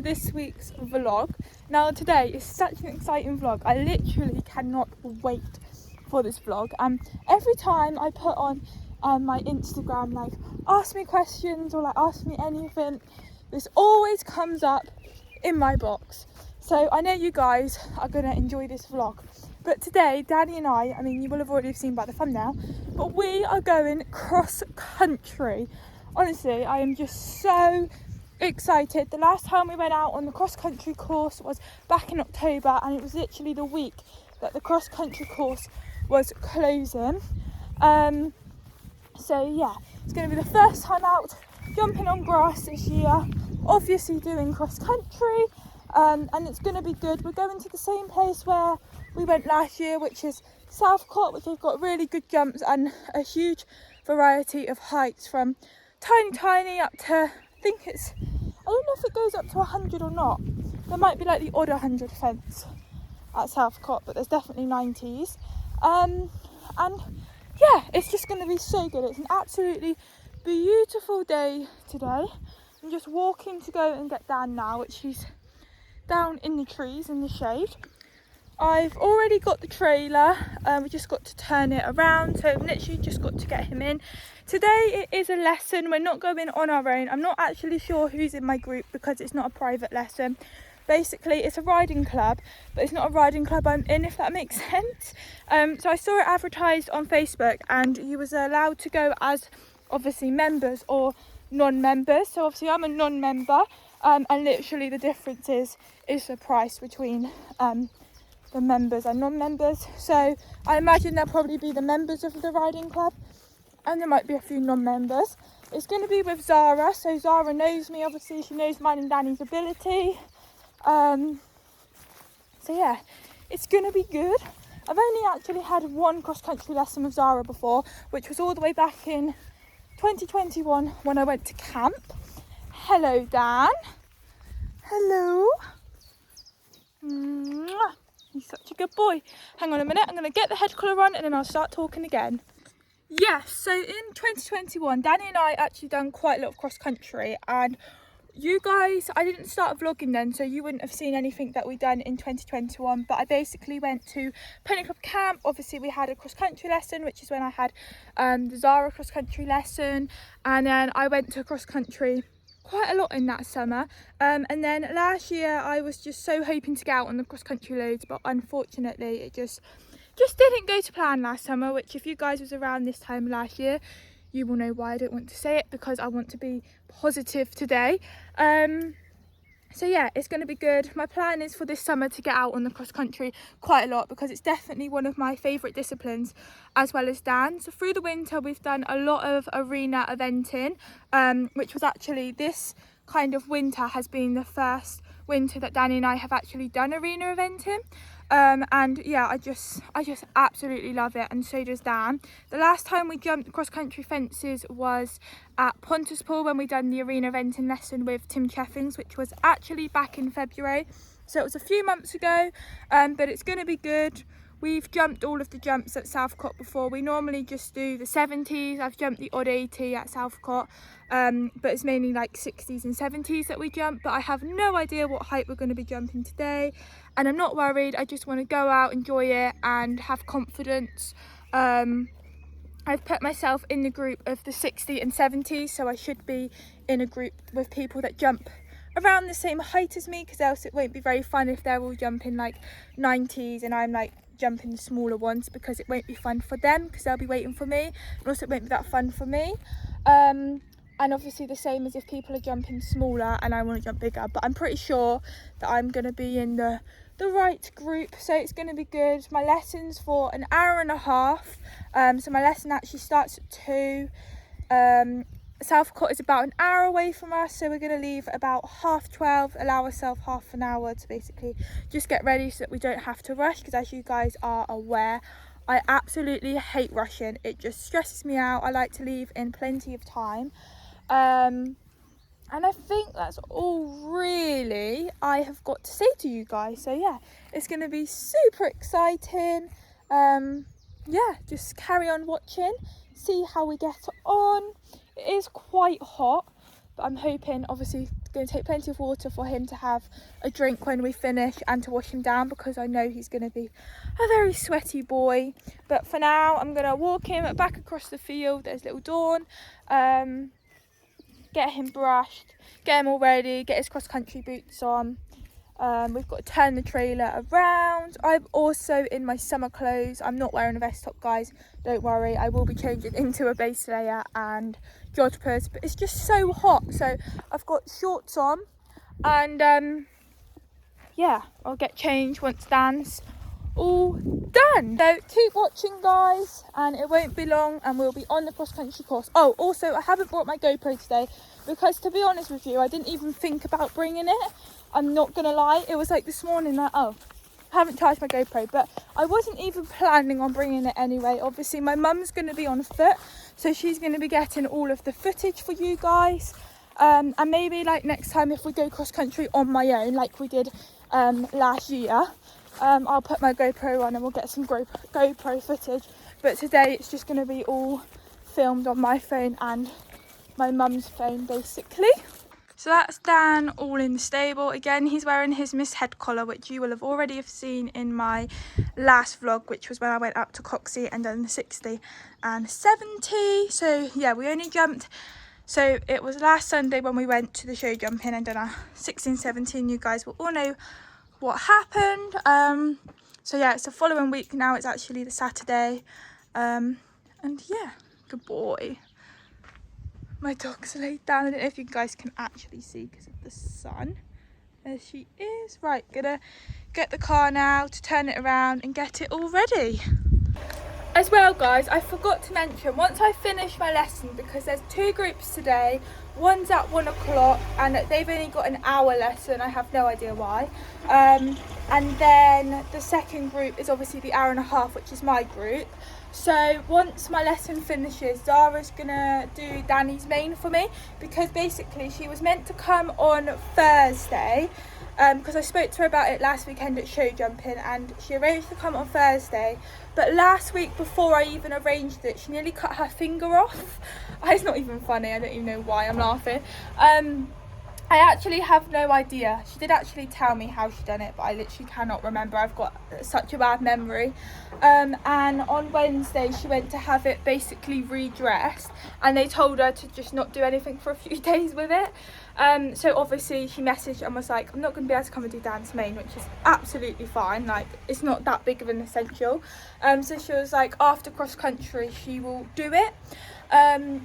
this week's vlog. Now today is such an exciting vlog. I literally cannot wait for this vlog. Every time I put on my Instagram, like, ask me questions or like ask me anything, this always comes up in my box. So I know you guys are gonna enjoy this vlog. But today, Danny and I mean, you will have already seen by the thumbnail, but we are going cross country. Honestly, I am just so excited. The last time we went out on the cross country course was back in October, and it was literally the week that the cross country course was closing. So yeah, it's going to be the first time out jumping on grass this year, obviously doing cross country, and it's going to be good. We're going to the same place where we went last year, which is Southcote, which has got really good jumps and a huge variety of heights, from tiny up to, I think it's, I don't know if it goes up to 100 or not. There might be like the odd 100 fence at Southcote, but there's definitely 90s. And yeah, it's just going to be so good. It's an absolutely beautiful day today. I'm just walking to go and get Dan now, which he's down in the trees in the shade. I've already got the trailer, we just got to turn it around, so I've literally just got to get him in. Today it is a lesson, we're not going on our own. I'm not actually sure who's in my group because it's not a private lesson. Basically it's a riding club, but it's not a riding club I'm in, if that makes sense. So I saw it advertised on Facebook, and you was allowed to go as obviously members or non-members. So obviously I'm a non-member, and literally the difference is the price between the members and non-members. So I imagine there'll probably be the members of the riding club, and there might be a few non-members. It's going to be with Zara, so Zara knows me, obviously she knows mine and Danny's ability. So yeah, it's going to be good. I've only actually had one cross-country lesson with Zara before, which was all the way back in 2021 when I went to camp. Hello Dan. Hello. Mwah. He's such a good boy. Hang on a minute, I'm going to get the head collar on and then I'll start talking again. Yes, so in 2021, Danny and I actually done quite a lot of cross country, and you guys, I didn't start vlogging then, so you wouldn't have seen anything that we done in 2021, but I basically went to Pony Club Camp. Obviously we had a cross country lesson, which is when I had the Zara cross country lesson, and then I went to cross country quite a lot in that summer, and then last year I was just so hoping to get out on the cross country loads, but unfortunately it just didn't go to plan last summer, which if you guys was around this time last year, you will know why I don't want to say it, because I want to be positive today. So yeah, it's going to be good. My plan is for this summer to get out on the cross country quite a lot, because it's definitely one of my favourite disciplines, as well as Dan. So through the winter we've done a lot of arena eventing, which was actually, this kind of winter has been the first winter that Danny and I have actually done arena eventing. And yeah, I just absolutely love it, and so does Dan. The last time we jumped cross country fences was at Pontuspool, when we done the arena eventing lesson with Tim Cheffings, which was actually back in February, so it was a few months ago. But it's going to be good. We've jumped all of the jumps at Southcote before. We normally just do the 70s. I've jumped the odd 80 at Southcote, but it's mainly like 60s and 70s that we jump. But I have no idea what height we're going to be jumping today, and I'm not worried. I just want to go out, enjoy it, and have confidence. I've put myself in the group of the 60 and 70s, so I should be in a group with people that jump around the same height as me, because else it won't be very fun if they're all jumping like 90s and I'm like jumping the smaller ones, because it won't be fun for them, because they'll be waiting for me, and also it won't be that fun for me. And obviously the same as if people are jumping smaller and I want to jump bigger, but I'm pretty sure that I'm going to be in the right group, so it's going to be good. My lesson's for an hour and a half, so my lesson actually starts at 2. Southcote is about an hour away from us, so we're going to leave about 12:30, allow ourselves half an hour to basically just get ready so that we don't have to rush, because as you guys are aware, I absolutely hate rushing. It just stresses me out. I like to leave in plenty of time. And I think that's all really I have got to say to you guys. So yeah, it's going to be super exciting. Yeah, just carry on watching, see how we get on. It is quite hot, but I'm hoping, obviously going to take plenty of water for him to have a drink when we finish and to wash him down, because I know he's going to be a very sweaty boy. But for now I'm going to walk him back across the field. There's little Dawn, get him brushed, get him all ready, get his cross-country boots on. We've got to turn the trailer around. I'm also in my summer clothes. I'm not wearing a vest top, guys, don't worry. I will be changing into a base layer and jodhpurs, but it's just so hot, so I've got shorts on, and yeah, I'll get changed once Dan's all done. So keep watching, guys, and it won't be long and we'll be on the cross-country course. Oh, also I haven't brought my GoPro today because, to be honest with you, I didn't even think about bringing it. I'm not gonna lie, it was like this morning that, oh, I haven't charged my GoPro, but I wasn't even planning on bringing it anyway. Obviously my mum's gonna be on foot, so she's gonna be getting all of the footage for you guys, and maybe like next time if we go cross country on my own like we did last year, I'll put my GoPro on and we'll get some GoPro footage. But today it's just gonna be all filmed on my phone and my mum's phone, basically. So that's Dan all in the stable. Again, he's wearing his Miss Head collar, which you will have already have seen in my last vlog, which was when I went up to Coxey and done the 60 and 70. So yeah, we only jumped. So it was last Sunday when we went to the show jumping and done our 16, 17. You guys will all know what happened. So yeah, it's the following week now. It's actually the Saturday. And yeah, good boy. My dog's laid down. I don't know if you guys can actually see because of the sun. There she is. Right, gonna get the car now to turn it around and get it all ready. As well, guys, I forgot to mention, once I finish my lesson, because there's 2 groups today, one's at 1 o'clock and they've only got an hour lesson. I have no idea why. And then the second group is obviously the hour and a half, which is my group. So once my lesson finishes, Zara's gonna do Danny's mane for me, because basically she was meant to come on Thursday, because I spoke to her about it last weekend at show jumping, and she arranged to come on Thursday. But last week, before I even arranged it, she nearly cut her finger off. It's not even funny, I don't even know why I'm laughing. I actually have no idea. She did actually tell me how she done it, but I literally cannot remember. I've got such a bad memory. And on Wednesday she went to have it basically redressed, and they told her to just not do anything for a few days with it. So obviously she messaged and was like, I'm not going to be able to come and do Dan's mane, which is absolutely fine. Like, it's not that big of an essential. So she was like, after cross country she will do it.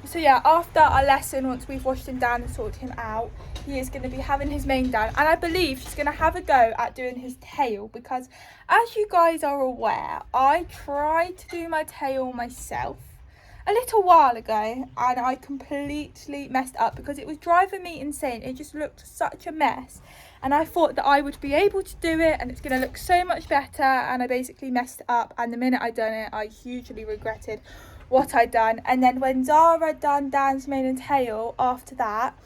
So yeah, after our lesson, once we've washed him down and sorted him out, he is going to be having his mane done, and I believe she's going to have a go at doing his tail, because as you guys are aware, I tried to do my tail myself a little while ago and I completely messed up because it was driving me insane. It just looked such a mess, and I thought that I would be able to do it and it's going to look so much better, and I basically messed it up, and the minute I done it I hugely regretted what I done. And then when Zara done Dan's mane and tail after that,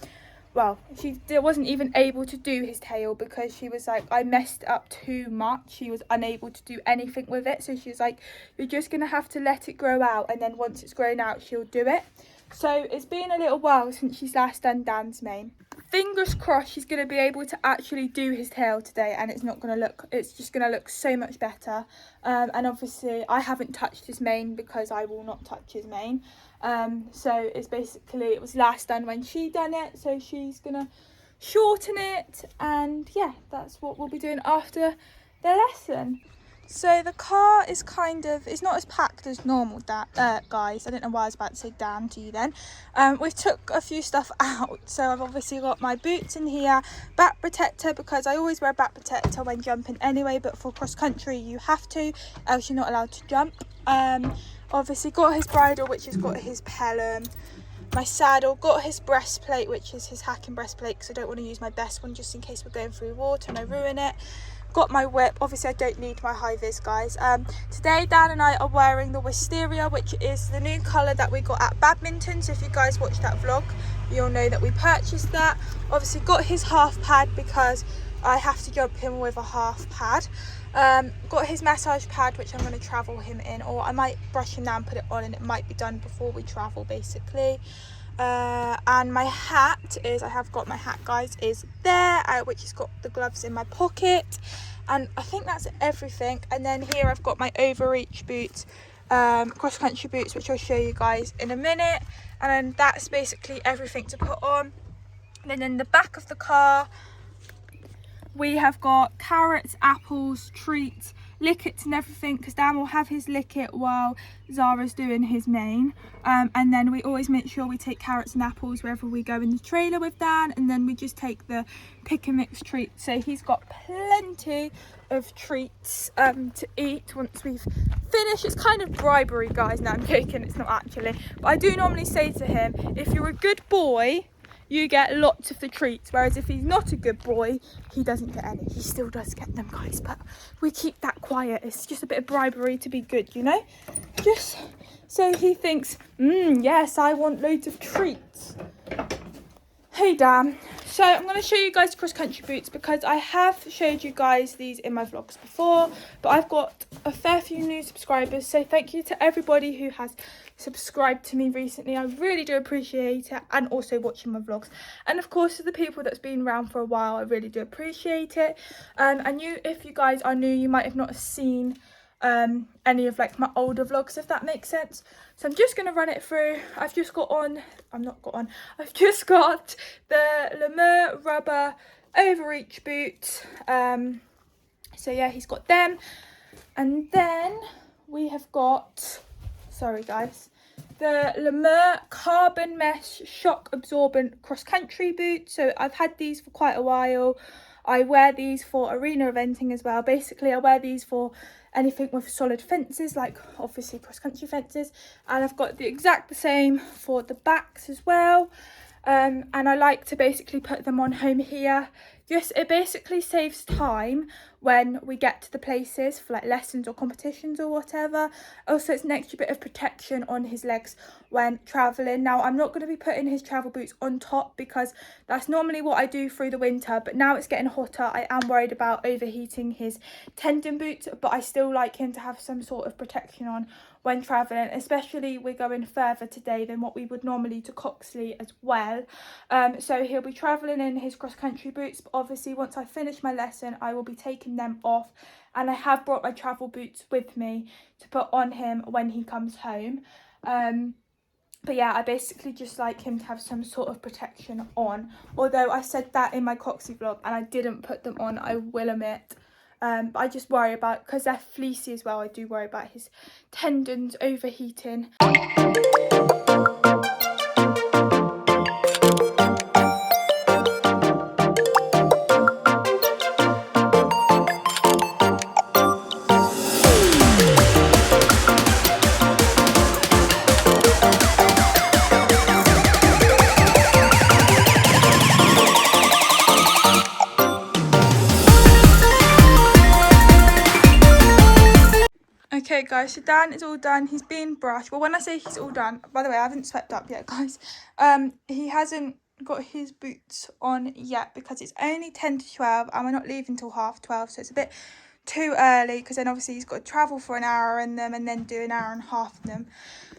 well, she wasn't even able to do his tail because she was like, I messed up too much. She was unable to do anything with it, so she was like, you're just gonna have to let it grow out, and then once it's grown out she'll do it. So it's been a little while since she's last done Dan's mane. Fingers crossed she's going to be able to actually do his tail today, and it's just going to look so much better. And obviously I haven't touched his mane because I will not touch his mane. So it's basically, it was last done when she done it, so she's going to shorten it, and yeah, that's what we'll be doing after the lesson. So the car is it's not as packed as normal, guys. I don't know why I was about to say Dan to you then. We took a few stuff out. So I've obviously got my boots in here, back protector, because I always wear a back protector when jumping anyway, but for cross country you have to, else you're not allowed to jump. Obviously got his bridle, which has got his pelham. My saddle, got his breastplate, which is his hacking breastplate, because I don't want to use my best one just in case we're going through water and I ruin it. Got my whip. Obviously I don't need my high vis, guys. Today Dan and I are wearing the wisteria, which is the new colour that we got at badminton, so if you guys watched that vlog you'll know that we purchased that. Obviously got his half pad because I have to jump him with a half pad. Got his massage pad, which I'm going to travel him in, or I might brush him down, put it on, and it might be done before we travel basically. And my hat is, I have got my hat, guys, is there, which has got the gloves in my pocket, and I think that's everything. And then here I've got my overreach boots, cross country boots, which I'll show you guys in a minute. And then that's basically everything to put on. And then in the back of the car we have got carrots, apples, treats, lickets and everything, because Dan will have his licket while Zara's doing his main. And then we always make sure we take carrots and apples wherever we go in the trailer with Dan, and then we just take the pick and mix treats. So he's got plenty of treats to eat once we've finished. It's kind of bribery, guys. No, I'm joking, it's not actually, but I do normally say to him, if you're a good boy you get lots of the treats, whereas if he's not a good boy he doesn't get any. He still does get them, guys, but we keep that quiet. It's just a bit of bribery to be good, you know, just so he thinks, yes, I want loads of treats. Hey Dan, so I'm going to show you guys cross country boots, because I have showed you guys these in my vlogs before, but I've got a fair few new subscribers, so thank you to everybody who has subscribed to me recently. I really do appreciate it, and also watching my vlogs, and of course to the people that's been around for a while, I really do appreciate it. And if you guys are new, you might have not seen any of like my older vlogs, if that makes sense. So I'm just going to run it through. I've just got the Lemur rubber overreach boots. So yeah, he's got them. And then we have got, sorry guys, the Lemur carbon mesh shock absorbent cross country boots. So I've had these for quite a while. I wear these for arena eventing as well. Basically I wear these for anything with solid fences, like obviously cross country fences, and I've got the exact same for the backs as well. And I like to basically put them on home here. Just, it basically saves time when we get to the places for like lessons or competitions or whatever. Also, it's an extra bit of protection on his legs when traveling. Now, I'm not going to be putting his travel boots on top, because that's normally what I do through the winter, but now it's getting hotter. I am worried about overheating his tendon boots, but I still like him to have some sort of protection on when traveling, especially we're going further today than what we would normally to Coxley as well. So he'll be traveling in his cross country boots, but obviously once I finish my lesson I will be taking them off, and I have brought my travel boots with me to put on him when he comes home. But yeah, I basically just like him to have some sort of protection on, although I said that in my Coxley vlog and I didn't put them on, I will admit. But I just worry about, because they're fleecy as well, I do worry about his tendons overheating. Okay guys, so Dan is all done. He's being brushed. Well, when I say he's all done, by the way, I haven't swept up yet, guys. He hasn't got his boots on yet because it's only 10 to 12 and we're not leaving till 12:30, so it's a bit too early, because then obviously he's got to travel for an hour in them and then do an hour and a half in them.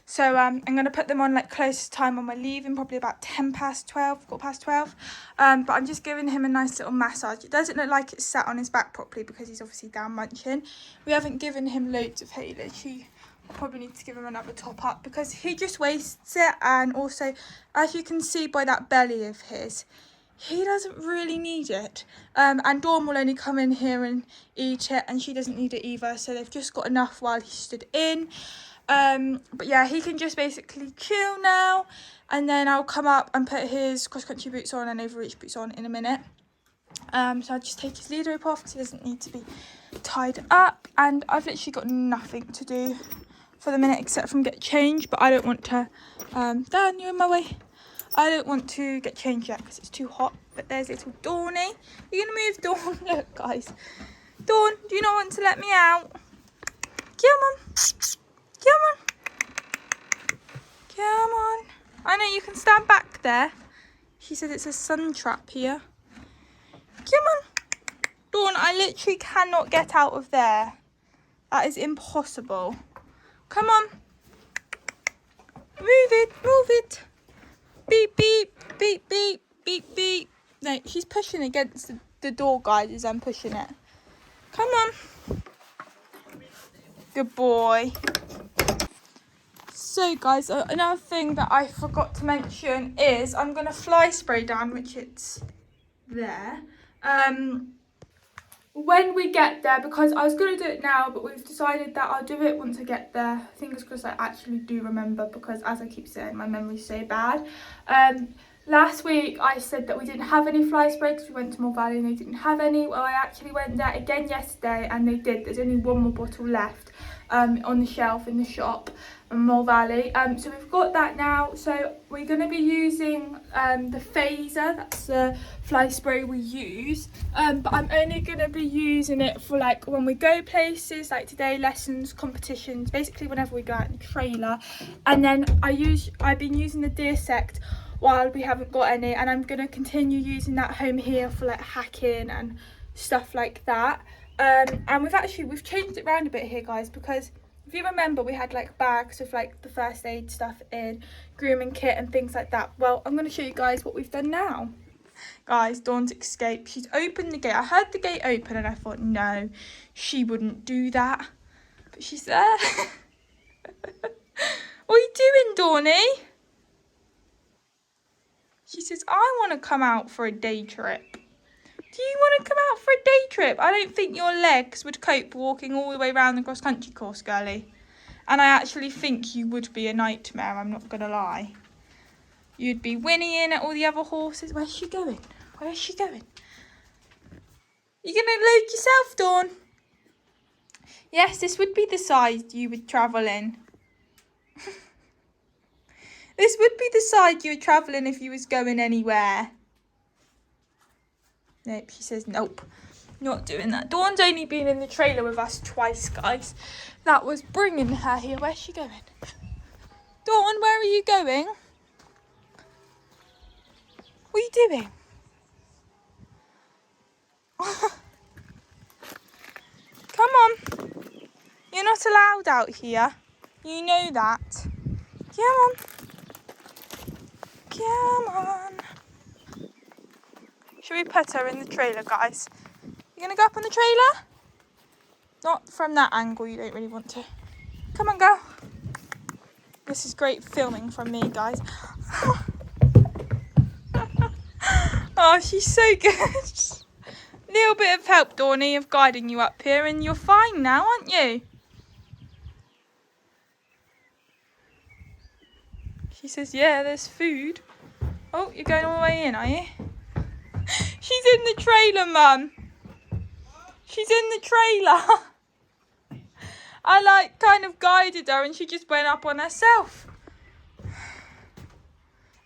So I'm going to put them on like closest time when we're leaving, probably about 12:10, quarter past 12. But I'm just giving him a nice little massage. It doesn't look like it's sat on his back properly because he's obviously down munching. We haven't given him loads of haylage. He probably need to give him another top up because he just wastes it. And also, as you can see by that belly of his, he doesn't really need it. And Dawn will only come in here and eat it, and she doesn't need it either. So they've just got enough while he stood in. But yeah, he can just basically chill now, and then I'll come up and put his cross-country boots on and overreach boots on in a minute. So I'll just take his lead rope off because he doesn't need to be tied up, and I've literally got nothing to do for the minute except from get changed, but I don't want to, Dan, you're in my way. I don't want to get changed yet because it's too hot. But there's little Dawny. You're going to move, Dawn? Look, guys. Dawn, do you not want to let me out? Come on. Come on. Come on. I know you can stand back there. She said it's a sun trap here. Come on. Dawn, I literally cannot get out of there. That is impossible. Come on. Move it. Move it. Beep, beep, beep, beep, beep, beep. No, she's pushing against the door, guys, as I'm pushing it. Come on. Good boy. So, guys, another thing that I forgot to mention is I'm going to fly spray down, which it's there. When we get there, because I was going to do it now, but we've decided that I'll do it once I get there. Fingers crossed I actually do remember, because as I keep saying, my memory's so bad. Last week I said that we didn't have any fly spray because we went to Moor Valley and they didn't have any. Well, I actually went there again yesterday and they did. There's only one more bottle left on the shelf in the shop in Moor Valley. So we've got that now. So we're going to be using the phaser. That's the fly spray we use. But I'm only going to be using it for like when we go places, like today, lessons, competitions, basically whenever we go out in the trailer. And then I've been using the Deersect while we haven't got any, and I'm going to continue using that home here for like hacking and stuff like that. And we've changed it around a bit here, guys, because if you remember, we had like bags of like the first aid stuff in, grooming kit and things like that. Well, I'm going to show you guys what we've done now. Guys, Dawn's escaped. She's opened the gate. I heard the gate open and I thought, no, she wouldn't do that. But she's there. What are you doing, Dawny? She says, I want to come out for a day trip. Do you want to come out for a day trip? I don't think your legs would cope walking all the way around the cross-country course, girlie. And I actually think you would be a nightmare, I'm not going to lie. You'd be whinnying at all the other horses. Where's she going? Where's she going? You going to load yourself, Dawn? Yes, this would be the side you would travel in. This would be the side you were travelling if you was going anywhere. Nope, she says nope. Not doing that. Dawn's only been in the trailer with us twice, guys. That was bringing her here. Where's she going? Dawn, where are you going? What are you doing? Come on. You're not allowed out here. You know that. Come on. Come on. Should we put her in the trailer, guys? You going to go up on the trailer? Not from that angle, you don't really want to. Come on, girl. This is great filming from me, guys. Oh, she's so good. Little bit of help, Dawny, of guiding you up here, and you're fine now, aren't you? She says, yeah, there's food. Oh, you're going all the way in, are you? She's in the trailer, Mum. She's in the trailer. I like kind of guided her and she just went up on herself. At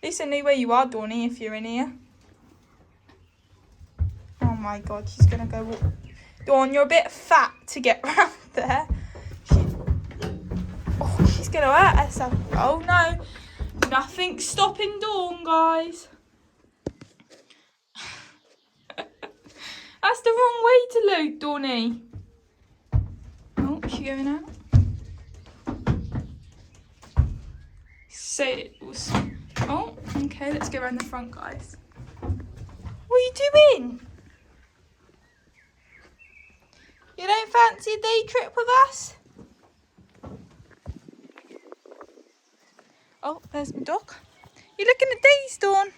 least I know where you are, Dawny, if you're in here. Oh my God, she's going to go walk. Dawn, you're a bit fat to get round there. She's going to hurt herself. Oh no. Nothing's stopping Dawn, guys. That's the wrong way to load, Dawny. Oh, is she going out? So it was... Oh, okay, let's go around the front, guys. What are you doing? You don't fancy a day trip with us? Oh, there's my dog. You're looking at these, Dawn.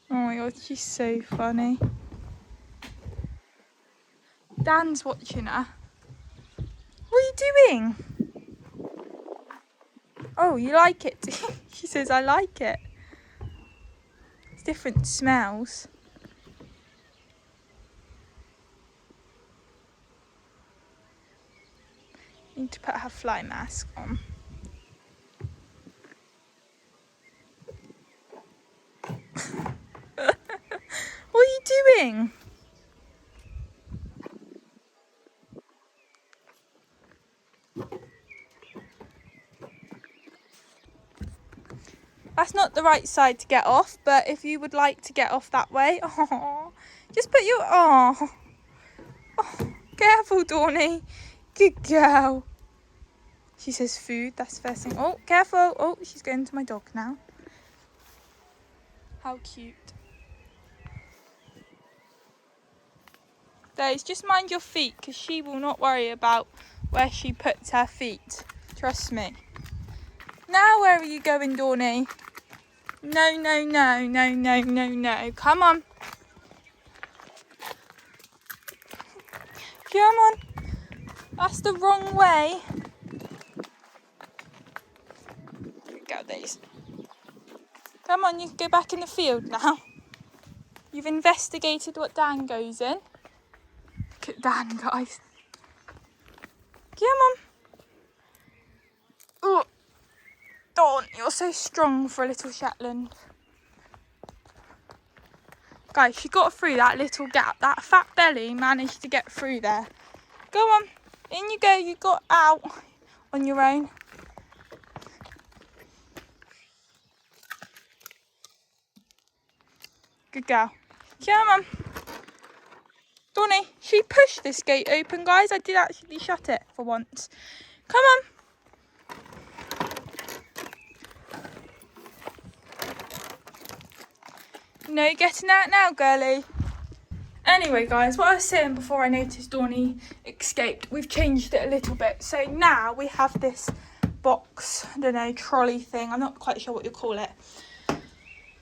Oh my God, she's so funny. Dan's watching her. What are you doing? Oh, you like it? She says, I like it. It's different smells. Need to put her fly mask on. What are you doing? That's not the right side to get off, but if you would like to get off that way, just put your, careful, Dawny. Good girl. She says food, that's the first thing. Oh, careful. Oh, she's going to my dog now. How cute. Days, just mind your feet, because she will not worry about where she puts her feet. Trust me. Now where are you going, Dawny? No, no, no, no, no, no, no. Come on. Come on. That's the wrong way. Here we go, Days. Come on, you can go back in the field now. You've investigated what Dan goes in. Look at Dan, guys. Come on. Oh, Dawn, you're so strong for a little Shetland. Guys, she got through that little gap. That fat belly managed to get through there. Go on. In you go. You got out on your own. Good girl. Come on. Donnie, she pushed this gate open, guys. I did actually shut it for once. Come on. No getting out now, girlie. Anyway, guys, what I was saying before I noticed Donnie escaped, we've changed it a little bit. So now we have this box, I don't know, trolley thing. I'm not quite sure what you call it.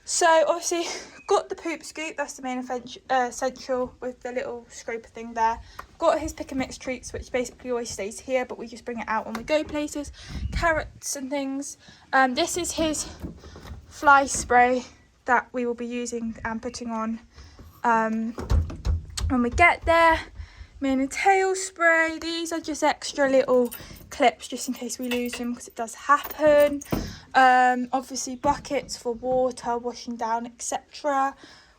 So obviously got the poop scoop, that's the main essential with the little scraper thing there. Got his pick and mix treats, which basically always stays here, but we just bring it out when we go places. Carrots and things. This is his fly spray that we will be using and putting on when we get there. Mane and tail spray. These are just extra little clips just in case we lose them, because it does happen. Obviously buckets for water, washing down, etc.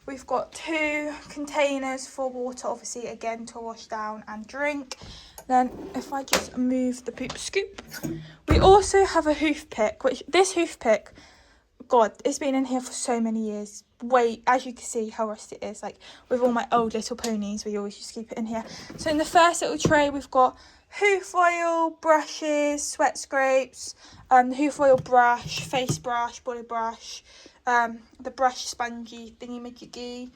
We've got 2 containers for water, obviously again to wash down and drink. Then if I just move the poop scoop, we also have a hoof pick, which this hoof pick, God, it's been in here for so many years. Wait, as you can see how rusty it is, like with all my old little ponies, we always just keep it in here. So in the first little tray, we've got hoof oil, brushes, sweat scrapes, the hoof oil brush, face brush, body brush, the brush spongy thingy-majiggy.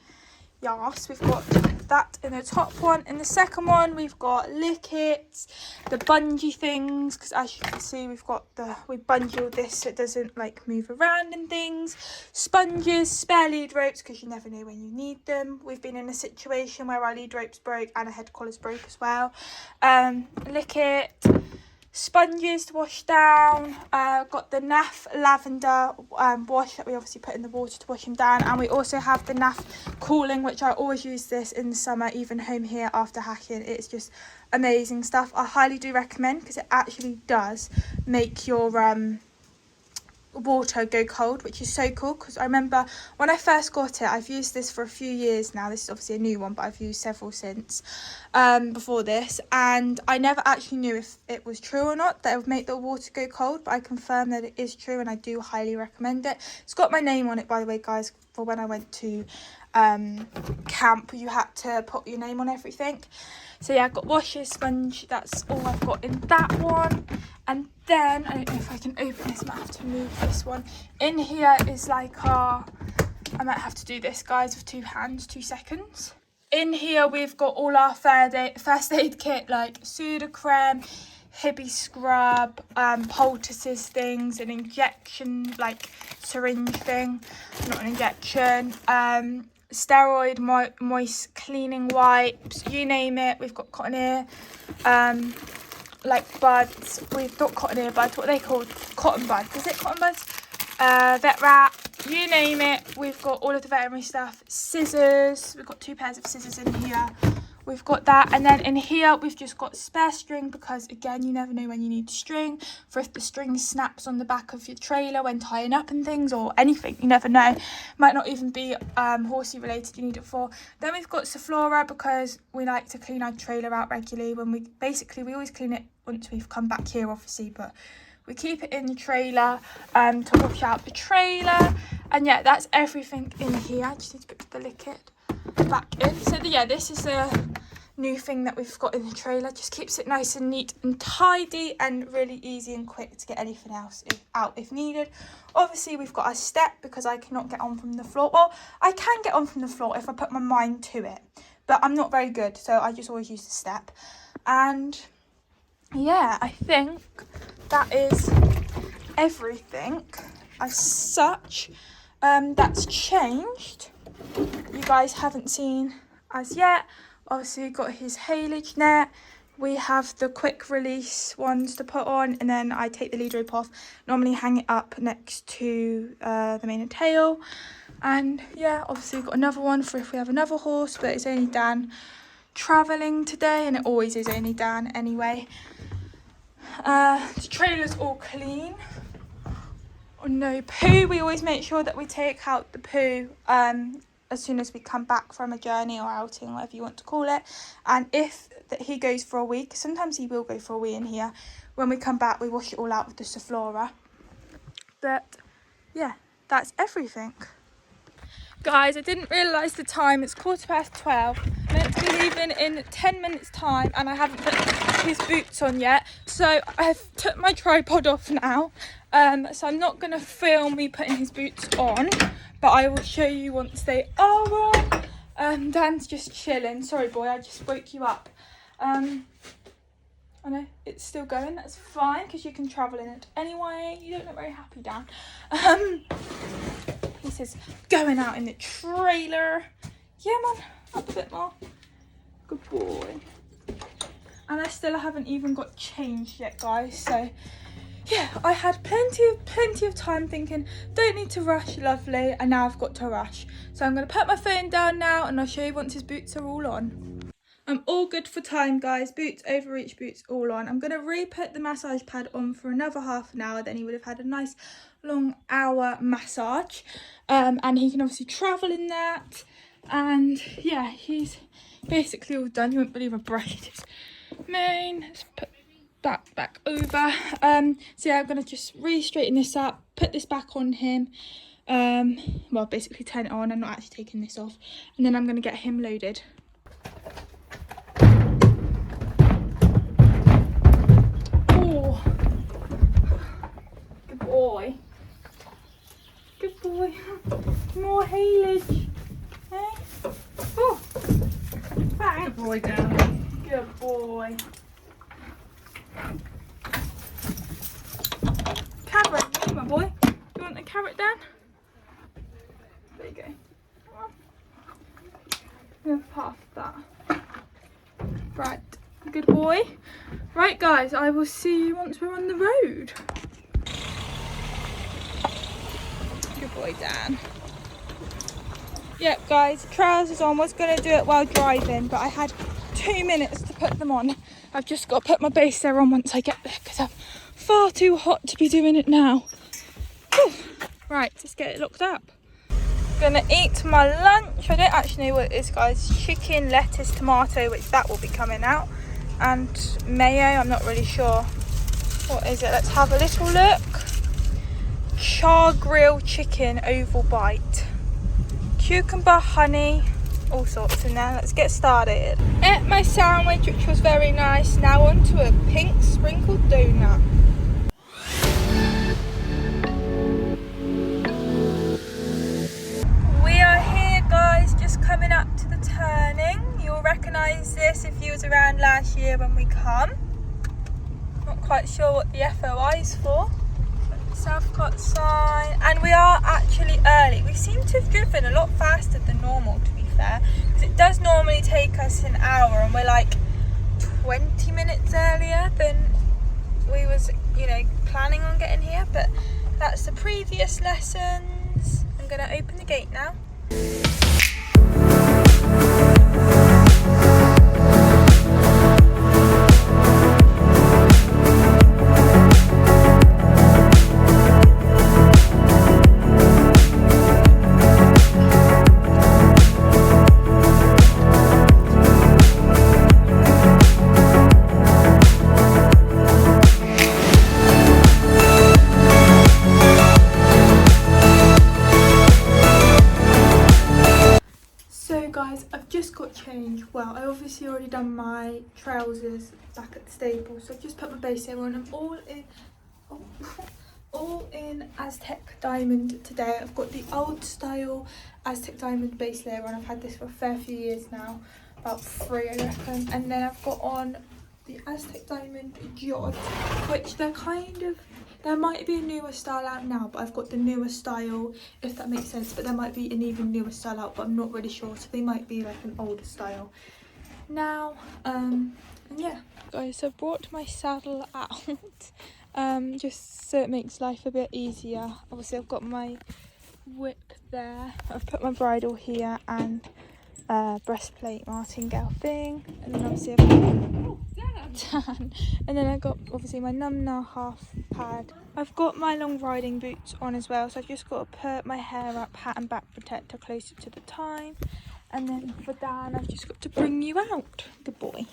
Yes, we've got that in the top one. In the second one, we've got lickets, the bungee things, because as you can see, we bungee all this so it doesn't like move around and things. Sponges, spare lead ropes, because you never know when you need them. We've been in a situation where our lead ropes broke and a head collar's broke as well. Licket, sponges to wash down, got the NAF lavender wash that we obviously put in the water to wash them down, and we also have the NAF cooling, which I always use this in the summer, even home here after hacking. It's just amazing stuff. I highly do recommend, because it actually does make your water go cold, which is so cool. Because I remember when I first got it, I've used this for a few years now. This is obviously a new one, but I've used several since before this, and I never actually knew if it was true or not that it would make the water go cold, but I confirm that it is true, and I do highly recommend it. It's got my name on it, by the way, guys, for when I went to camp. You had to put your name on everything. So yeah, I've got washes, sponge, that's all I've got in that one. And then, I don't know if I can open this, I might have to move this one. In here is like our, I might have to do this, guys, with 2 hands, 2 seconds. In here we've got all our first aid kit, like Sudocrem, Hibby scrub, poultices things, an injection, like syringe thing, not an injection, steroid, moist cleaning wipes, you name it. We've got cotton ear, like buds. We've got cotton ear buds. What are they called? Cotton buds. Is it cotton buds? Vet wrap. You name it. We've got all of the veterinary stuff. Scissors. We've got 2 pairs of scissors in here. We've got that, and then in here we've just got spare string, because again, you never know when you need string, for if the string snaps on the back of your trailer when tying up and things, or anything, you never know. Might not even be horsey related you need it for. Then we've got Saflora, because we like to clean our trailer out regularly. When we always clean it once we've come back here, obviously, but we keep it in the trailer to wash out the trailer. And yeah, that's everything in here. I just need to put the liquid back in. So yeah, this is the new thing that we've got in the trailer. Just keeps it nice and neat and tidy and really easy and quick to get anything else out if needed. Obviously, we've got a step because I cannot get on from the floor. Well, I can get on from the floor if I put my mind to it, but I'm not very good, so I just always use the step. And yeah, I think that is everything as such that's changed. You guys haven't seen as yet. Obviously, we've got his haylage net. We have the quick release ones to put on, and then I take the lead rope off. Normally hang it up next to the mane and tail. And yeah, obviously we've got another one for if we have another horse, but it's only Dan travelling today, and it always is only Dan anyway. The trailer's all clean. No poo. We always make sure that we take out the poo as soon as we come back from a journey or outing, whatever you want to call it. And if he goes for a week, sometimes he will go for a wee in here, when we come back we wash it all out with the Soflora. But yeah, that's everything. Guys, I didn't realise the time. It's 12:15. I'm meant to be leaving in 10 minutes time, and I haven't put his boots on yet. So I've took my tripod off now. So I'm not going to film me putting his boots on, but I will show you once they are on. Dan's just chilling. Sorry, boy, I just woke you up. I know it's still going. That's fine because you can travel in it anyway. You don't look very happy, Dan. He says going out in the trailer. Yeah, man, up a bit more. Good boy. And I still haven't even got changed yet, guys. So yeah, I had plenty of time thinking, don't need to rush, lovely, and now I've got to rush. So I'm going to put my phone down now, and I'll show you once his boots are all on. I'm all good for time, guys. Boots, overreach boots, all on. I'm going to re-put the massage pad on for another half an hour, then he would have had a nice long hour massage. And he can obviously travel in that. And yeah, he's basically all done. You won't believe I brushed his mane. Let's put that back over. So yeah, I'm going to just re-straighten this up, put this back on him. Well, basically turn it on. I'm not actually taking this off. And then I'm going to get him loaded. Oh, good boy. Good boy. More haylage. Hey? Oh, thanks. Good boy, Dan. Good boy. Carrot, hey my boy. Do you want a carrot, Dan? There you go. I'm going to pass that. Right, good boy. Right, guys, I will see you once we're on the road. Good boy, Dan. Yep, guys, trousers on. Was going to do it while driving, but I had 2 minutes to put them on. I've just got to put my base there on once I get there because I'm far too hot to be doing it now. Whew. Right, let's get it locked up. Gonna eat my lunch. I don't actually know what it is, guys. Chicken, lettuce, tomato, which that will be coming out, and mayo. I'm not really sure. What is it? Let's have a little look. Char grill chicken oval bite. Cucumber, honey, all sorts in there. Let's get started. Ate my sandwich, which was very nice. Now on to a pink sprinkled donut. We are here, guys, just coming up to the turning. You'll recognise this if you was around last year when we come. Not quite sure what the FOI is for. Southcott sign, and we are actually early. We seem to have driven a lot faster than normal, to be fair, because it does normally take us an hour, and we're like 20 minutes earlier than we was, you know, planning on getting here. But that's the previous lessons. I'm going to open the gate now. guys, I've just got changed. Well, I obviously already done my trousers back at the stable, so I've just put my base layer on. I'm all in Aztec Diamond today. I've got the old style Aztec Diamond base layer on. I've had this for a fair few years now, about 3 I reckon. And then I've got on the Aztec Diamond Jod, which there might be a newer style out now, but I've got the newer style, if that makes sense. But there might be an even newer style out, but I'm not really sure, so they might be like an older style now. And yeah, guys, I've brought my saddle out just so it makes life a bit easier. Obviously I've got my whip there, I've put my bridle here and breastplate martingale thing, and then obviously I've got and then I got obviously my numna half pad. I've got my long riding boots on as well, so I've just got to put my hair up, hat and back protector closer to the time. And then for Dan, I've just got to bring you out. Good boy.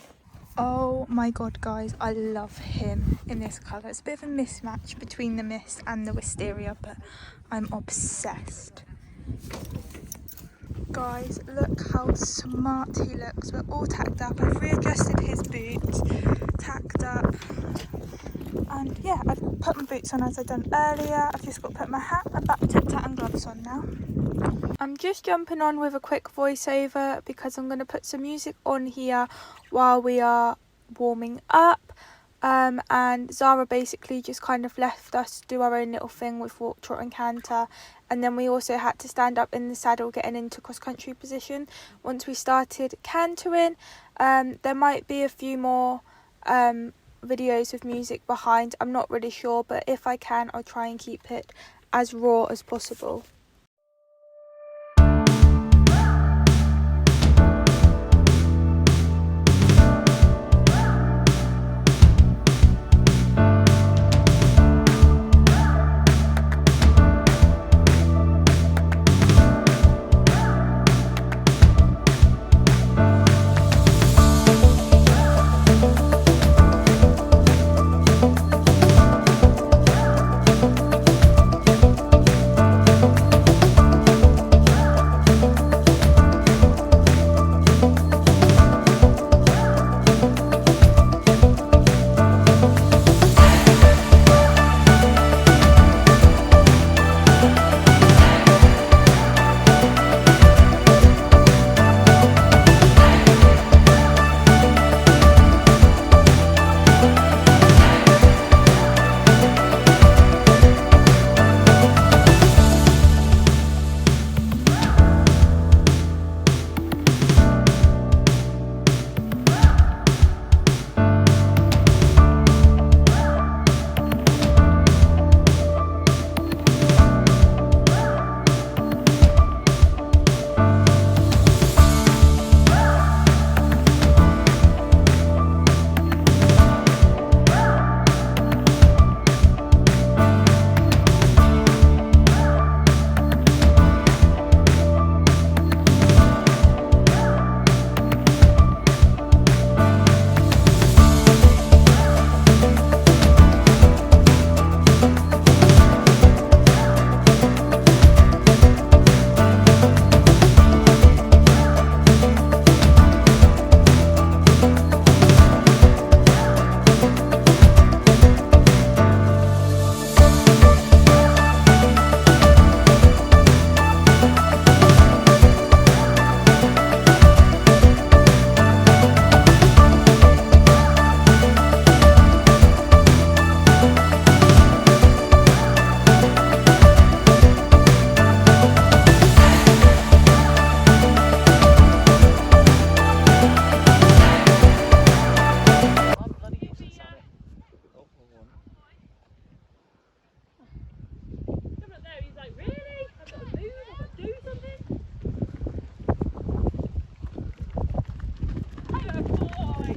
Oh my god, guys, I love him in this colour. It's a bit of a mismatch between the mist and the wisteria, but I'm obsessed. Guys, look how smart he looks. We're all tacked up. I've readjusted his boots, tacked up, and yeah, I've put my boots on as I've done earlier. I've just got to put my hat, my back protector and gloves on now. I'm just jumping on with a quick voiceover because I'm going to put some music on here while we are warming up. And Zara basically just kind of left us to do our own little thing with walk, trot and canter, and then we also had to stand up in the saddle getting into cross-country position. Once we started cantering, there might be a few more videos with music behind, I'm not really sure, but if I can, I'll try and keep it as raw as possible.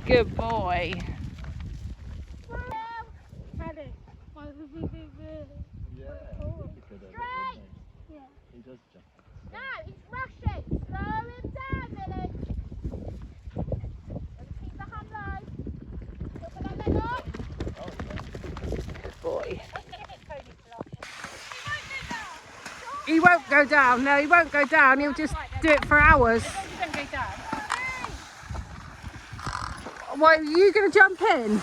Good boy. He does jump. No, he's rushing. Slow him down, Village. Keep the hand low. Put that leg on. Good boy. He won't go down. No, he won't go down. He'll just do it for hours. Don't go Why, were you going to jump in? Oh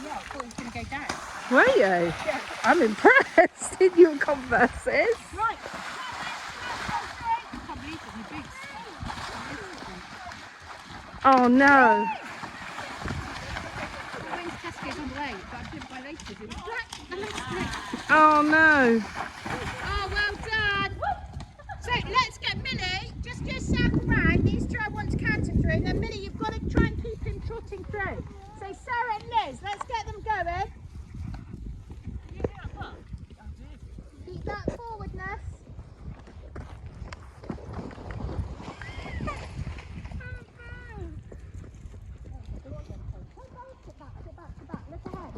yeah, I thought he was going to go down. Were you? Yeah. I'm impressed in your Converses. Right. I can't believe it, my boots. Oh no. I went to Tesco's on the way, but I didn't buy laces. It was black. The lace black. Oh no. Oh, well done. So let's get Millie. Just do a circle round. These two I want to canter through. And then Millie, you've got to try and keep him trotting through. So Sarah and Liz, let's get them going. Keep that forwardness. Sit back. Look ahead.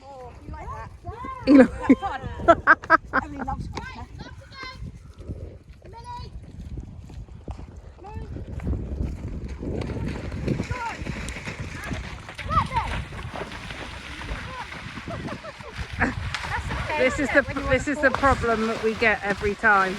Oh, you like that? Yeah. You know- That's fun. Emily loves quicker. Right, off we go. Millie. Move. Go on. Right then. That's okay. This is the problem that we get every time.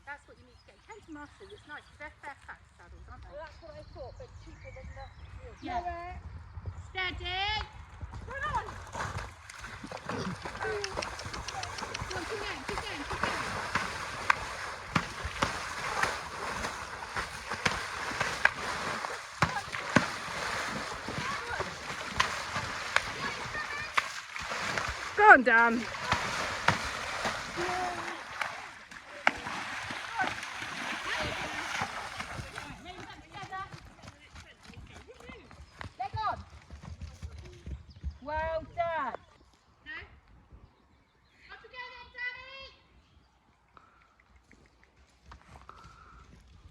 That's what you need to get. Kent Masters, it's nice because they're fair fact saddles, aren't they? Well, that's what I thought, but cheaper than the real. Yeah. Steady. Run on. Go on, keep going. Go on, Dan. Leg on. Well done. No? Off we go then, Danny.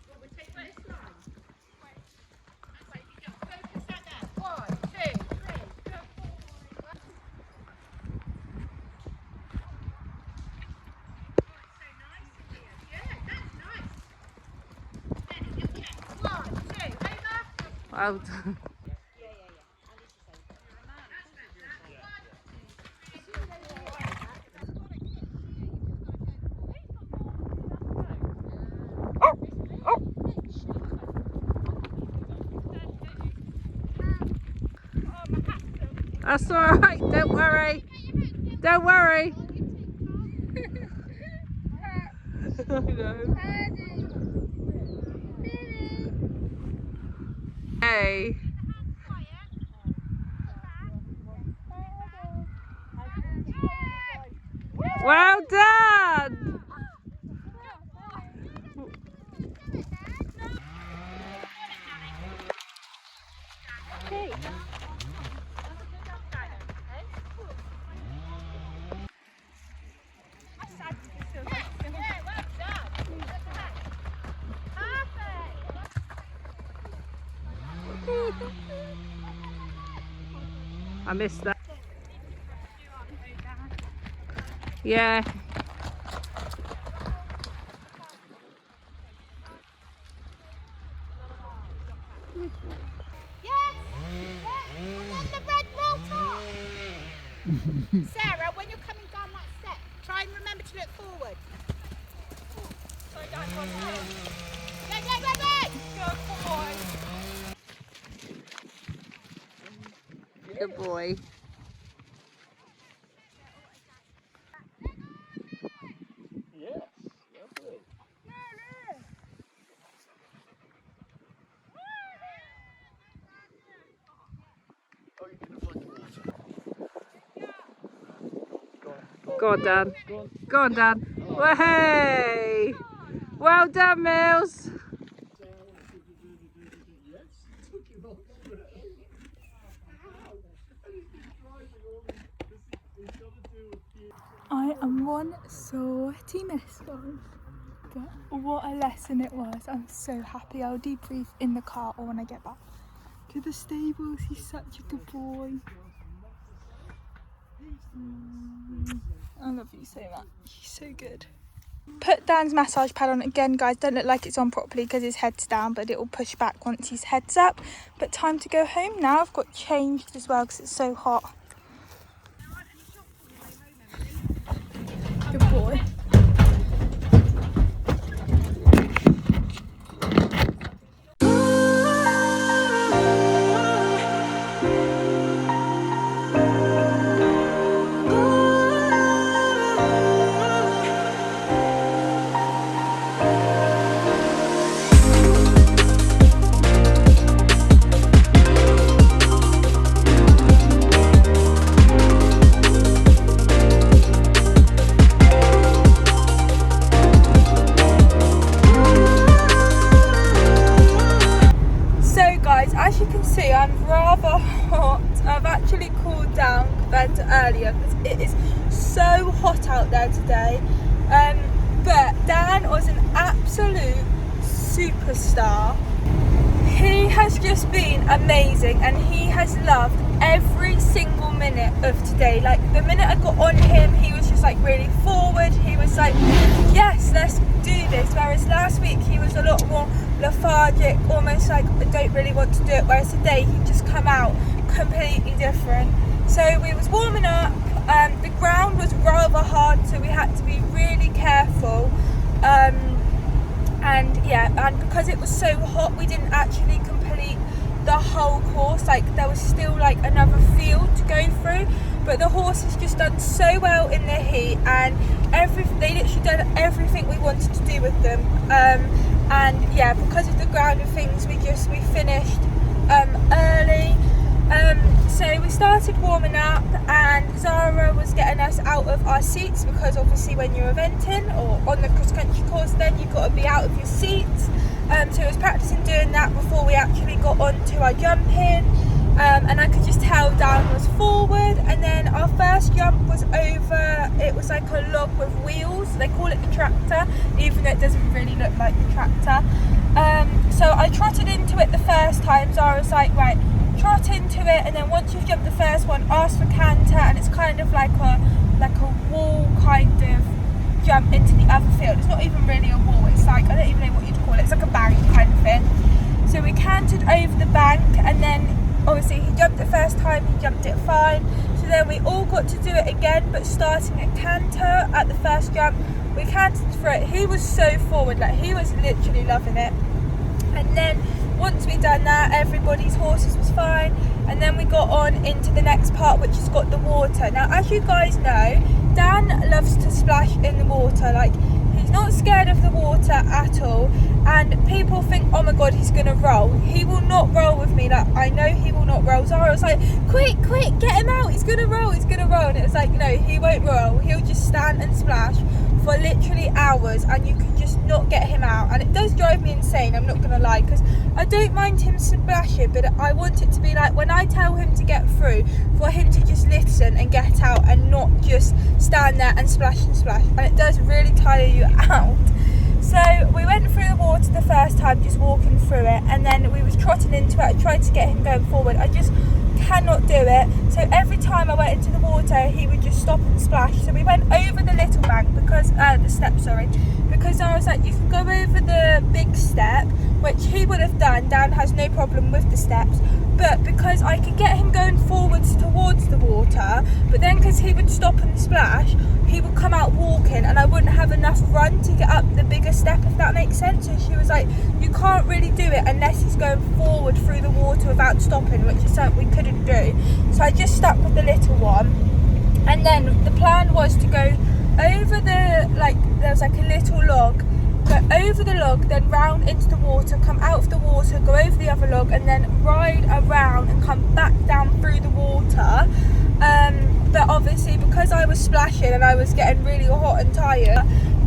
What, we take this line? That's right, you can focus that there. 1, 2, 3, go forward. So nice here. Yeah, that's nice. Steady, good check. 1, 2, over. Well done. That's all right. Don't worry. Don't worry. I know. Hey. Well done. I missed that. Yeah. The red roll top. Sarah, when you're coming down that step, try and remember to look forward. Good boy. Go on, Dan. Go on, Dan. Well, hey! Well done, Mills. I am one sweaty mess, guys. But what a lesson it was. I'm so happy. I'll debrief in the car or when I get back to the stables. He's such a good boy. I love you so much. He's so good. Put Dan's massage pad on again, guys. Don't look like it's on properly because his head's down, but it will push back once his head's up. But time to go home now. I've got changed as well because it's so hot. Good boy. As you can see, I'm rather hot. I've actually cooled down compared to earlier because it is so hot out there today. But Dan was an absolute superstar. He has just been amazing and he has loved every single minute of today. Like the minute I got on him, he was just like really forward. He was like, yes, let's do this. Whereas last week he was a lot more lethargic, almost like I don't really want to do it. Whereas today he just come out completely different. So we was warming up. The ground was rather hard, so we had to be really careful. And because it was so hot, we didn't actually complete the whole course. Like there was still like another field to go through, but the horses just done so well in the heat, and they literally done everything we wanted to do with them. And yeah, because of the ground and things, we finished early. So we started warming up, and Zara was getting us out of our seats because obviously when you're eventing or on the cross country course, then you've got to be out of your seats. So I was practicing doing that before we actually got on to our jumping. And I could just tell Dan was forward, and then our first jump was over. It was like a log with wheels. They call it the tractor, even though it doesn't really look like the tractor. So I trotted into it the first time. Zara was like, right, trot into it, and then once you've jumped the first one, ask for canter, and it's kind of like a wall kind of jump into the other field. It's not even really a wall. It's like, I don't even know what you'd call it. It's like a bank kind of thing. So we cantered over the bank, and then obviously he jumped the first time, he jumped it fine. So then we all got to do it again, but starting at canter at the first jump, we cantered through it. He was so forward, like he was literally loving it. And then once we done that, everybody's horses was fine, and then we got on into the next part, which has got the water. Now, as you guys know, Dan loves to splash in the water. Like, he's not scared of the water at all, and people think, oh my god, he's gonna roll. He will not roll with me. Like, I know he will not roll. Zara was like, quick, get him out, he's gonna roll, and it was like, no, he won't roll. He'll just stand and splash for literally hours, and you can just not get him out. And it does drive me insane, I'm not gonna lie, because I don't mind him splashing, but I want it to be like when I tell him to get through, for him to just listen and get out and not just stand there and splash, and it does really tire you out. So we went through the water the first time, just walking through it, and then we was trotting into it. I tried to get him going forward, I just cannot do it. So every time I went into the water, he would just stop and splash. So we went over the little bank, because the step, sorry, because I was like, you can go over the big step, which he would have done. Dan has no problem with the steps, but because I could get him going forwards towards the water, but then because he would stop and splash, he would come out walking, and I wouldn't have enough run to get up the bigger step, if that makes sense. So she was like, you can't really do it unless he's going forward through the water without stopping, which is something we couldn't do. So I just stuck with the little one, and then the plan was to go over the, like, there was like a little log, go over the log, then round into the water, come out of the water, go over the other log, and then ride around and come back down through the water. But obviously, because I was splashing and I was getting really hot and tired,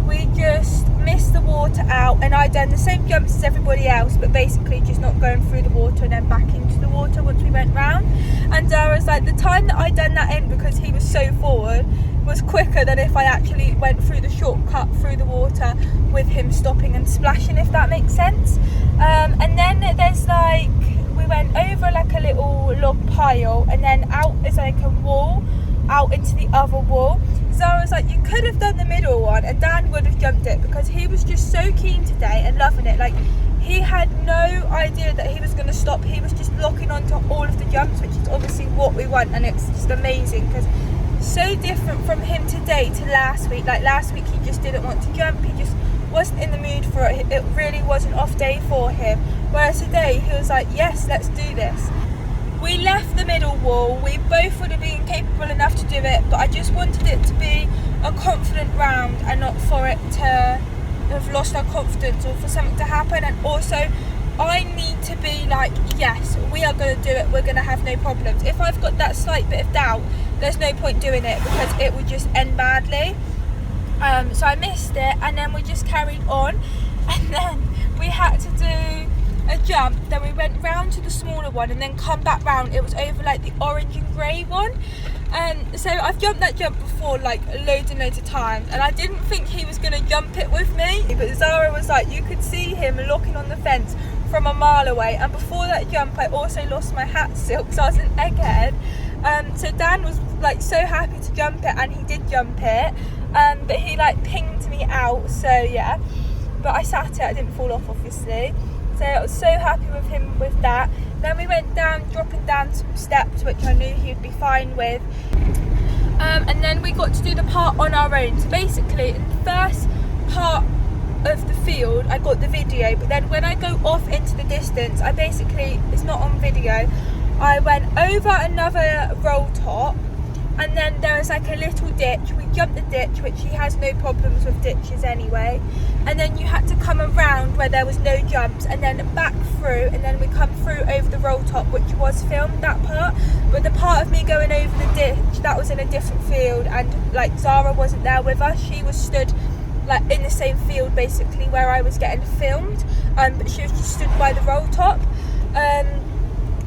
we just missed the water out, and I done the same jumps as everybody else, but basically just not going through the water and then back into the water once we went round. And Dara was like, the time that I done that in, because he was so forward, was quicker than if I actually went through the shortcut through the water with him stopping and splashing, if that makes sense. And then there's like, we went over like a little log pile, and then out is like a wall out into the other wall. Zara was like, you could have done the middle one and Dan would have jumped it, because he was just so keen today and loving it. Like, he had no idea that he was going to stop. He was just locking onto all of the jumps, which is obviously what we want, and it's just amazing, because so different from him today to last week. Like, last week he just didn't want to jump, he just wasn't in the mood for it. It really was an off day for him, whereas today he was like, yes, let's do this. We left the middle wall. We both would have been capable enough to do it, but I just wanted it to be a confident round and not for it to have lost our confidence or for something to happen. And also, I need to be like, yes, we are going to do it, we're going to have no problems. If I've got that slight bit of doubt, there's no point doing it, because it would just end badly. So I missed it, and then we just carried on, and then we had to do a jump, then we went round to the smaller one and then come back round. It was over like the orange and grey one. So I've jumped that jump before, like loads and loads of times, and I didn't think he was going to jump it with me, but Zara was like, you could see him looking on the fence from a mile away. And before that jump I also lost my hat silk, so I was an egghead. So Dan was like so happy to jump it, and he did jump it, but he like pinged me out, so yeah, but I sat it, I didn't fall off obviously. So I was so happy with him with that. Then we went down, dropping down some steps, which I knew he'd be fine with. And then we got to do the part on our own. So basically, in the first part of the field, I got the video, but then when I go off into the distance, I basically, it's not on video, I went over another roll top, and then there was like a little ditch. We jumped the ditch, which he has no problems with ditches anyway, and then you had to come around where there was no jumps, and then back through, and then we come through over the roll top, which was filmed, that part. But the part of me going over the ditch, that was in a different field, and like Zara wasn't there with us. She was stood like in the same field basically where I was getting filmed, but she was just stood by the roll top.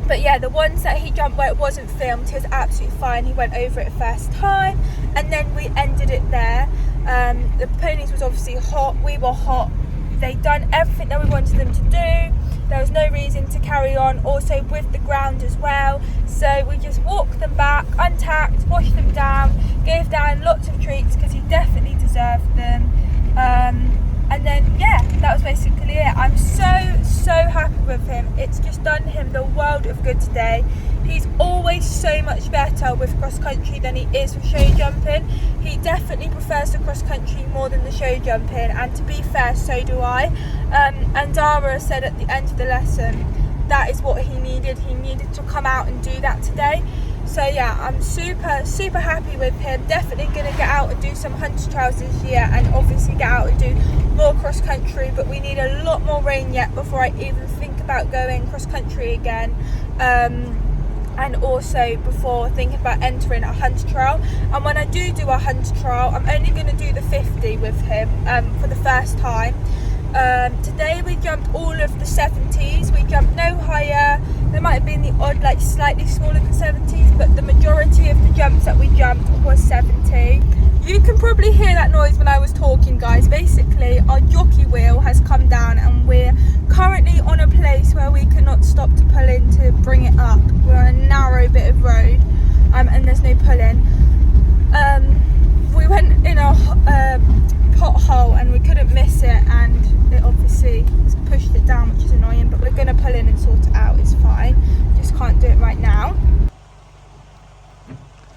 But yeah, the ones that he jumped where it wasn't filmed, he was absolutely fine. He went over it first time, and then we ended it there. The ponies was obviously hot, we were hot. They'd done everything that we wanted them to do. There was no reason to carry on, also with the ground as well. So we just walked them back, untacked, washed them down, gave Dan lots of treats because he definitely deserved them. And then yeah, that was basically it. I'm so happy with him. It's just done him the world of good today. He's always so much better with cross country than he is with show jumping. He definitely prefers the cross country more than the show jumping, and to be fair, so do I. And Zara said at the end of the lesson that is what he needed. He needed to come out and do that today. So yeah, I'm super happy with him. Definitely going to get out and do some hunter trials this year, and obviously get out and do more cross country, but we need a lot more rain yet before I even think about going cross country again. And also before thinking about entering a hunter trial. And when I do a hunter trial, I'm only going to do the 50 with him for the first time. Today we jumped all of the 70s. We jumped no higher. There might have been the odd like slightly smaller than 70s, but the majority of the jumps that we jumped was 70. You can probably hear that noise when I was talking, guys. Basically our jockey wheel has come down, and we're currently on a place where we cannot stop to pull in to bring it up. We're on a narrow bit of road, and there's no pulling. We went in a pothole and we couldn't miss it, and it obviously pushed it down, which is annoying, but we're going to pull in and sort it out. It's fine, just can't do it right now.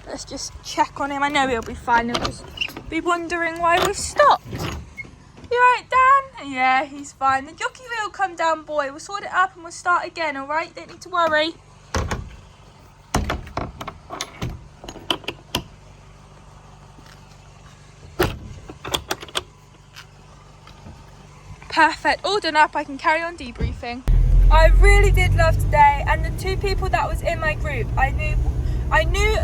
Let's just check on him. I know he'll be fine. He'll just be wondering why we stopped. You alright, Dan? Yeah, he's fine. The jockey wheel come down, boy. We'll sort it up and we'll start again, alright? Don't need to worry. Perfect, all done up. I can carry on debriefing. I really did love today, and the two people that was in my group, I knew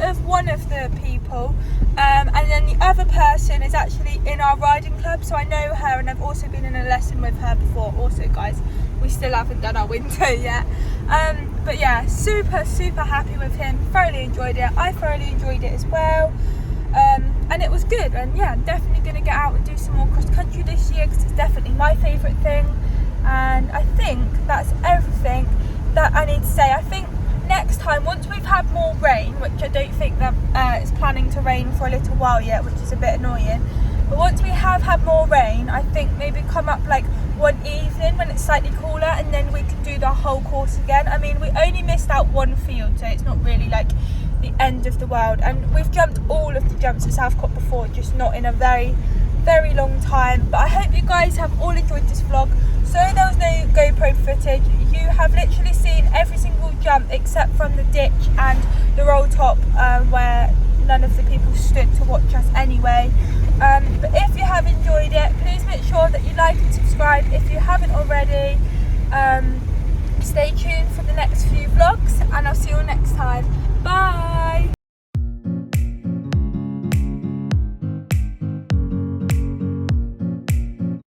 of one of the people, and then the other person is actually in our riding club, so I know her, and I've also been in a lesson with her before. Also, guys, we still haven't done our winter yet, but yeah, super happy with him. Thoroughly enjoyed it. I thoroughly enjoyed it as well. And it was good, and yeah, I'm definitely going to get out and do some more cross country this year, because it's definitely my favourite thing. And I think that's everything that I need to say. I think next time, once we've had more rain, which I don't think that it's planning to rain for a little while yet, which is a bit annoying, but once we have had more rain, I think maybe come up like one evening when it's slightly cooler, and then we can do the whole course again. I mean, we only missed out one field, so it's not really like the end of the world, and we've jumped all of the jumps at Southcott before, just not in a very long time. But I hope you guys have all enjoyed this vlog. Sorry there was no GoPro footage. You have literally seen every single jump except from the ditch and the roll top, where none of the people stood to watch us anyway. But if you have enjoyed it, please make sure that you like and subscribe if you haven't already. Stay tuned for the next few vlogs, and I'll see you all next time. Bye!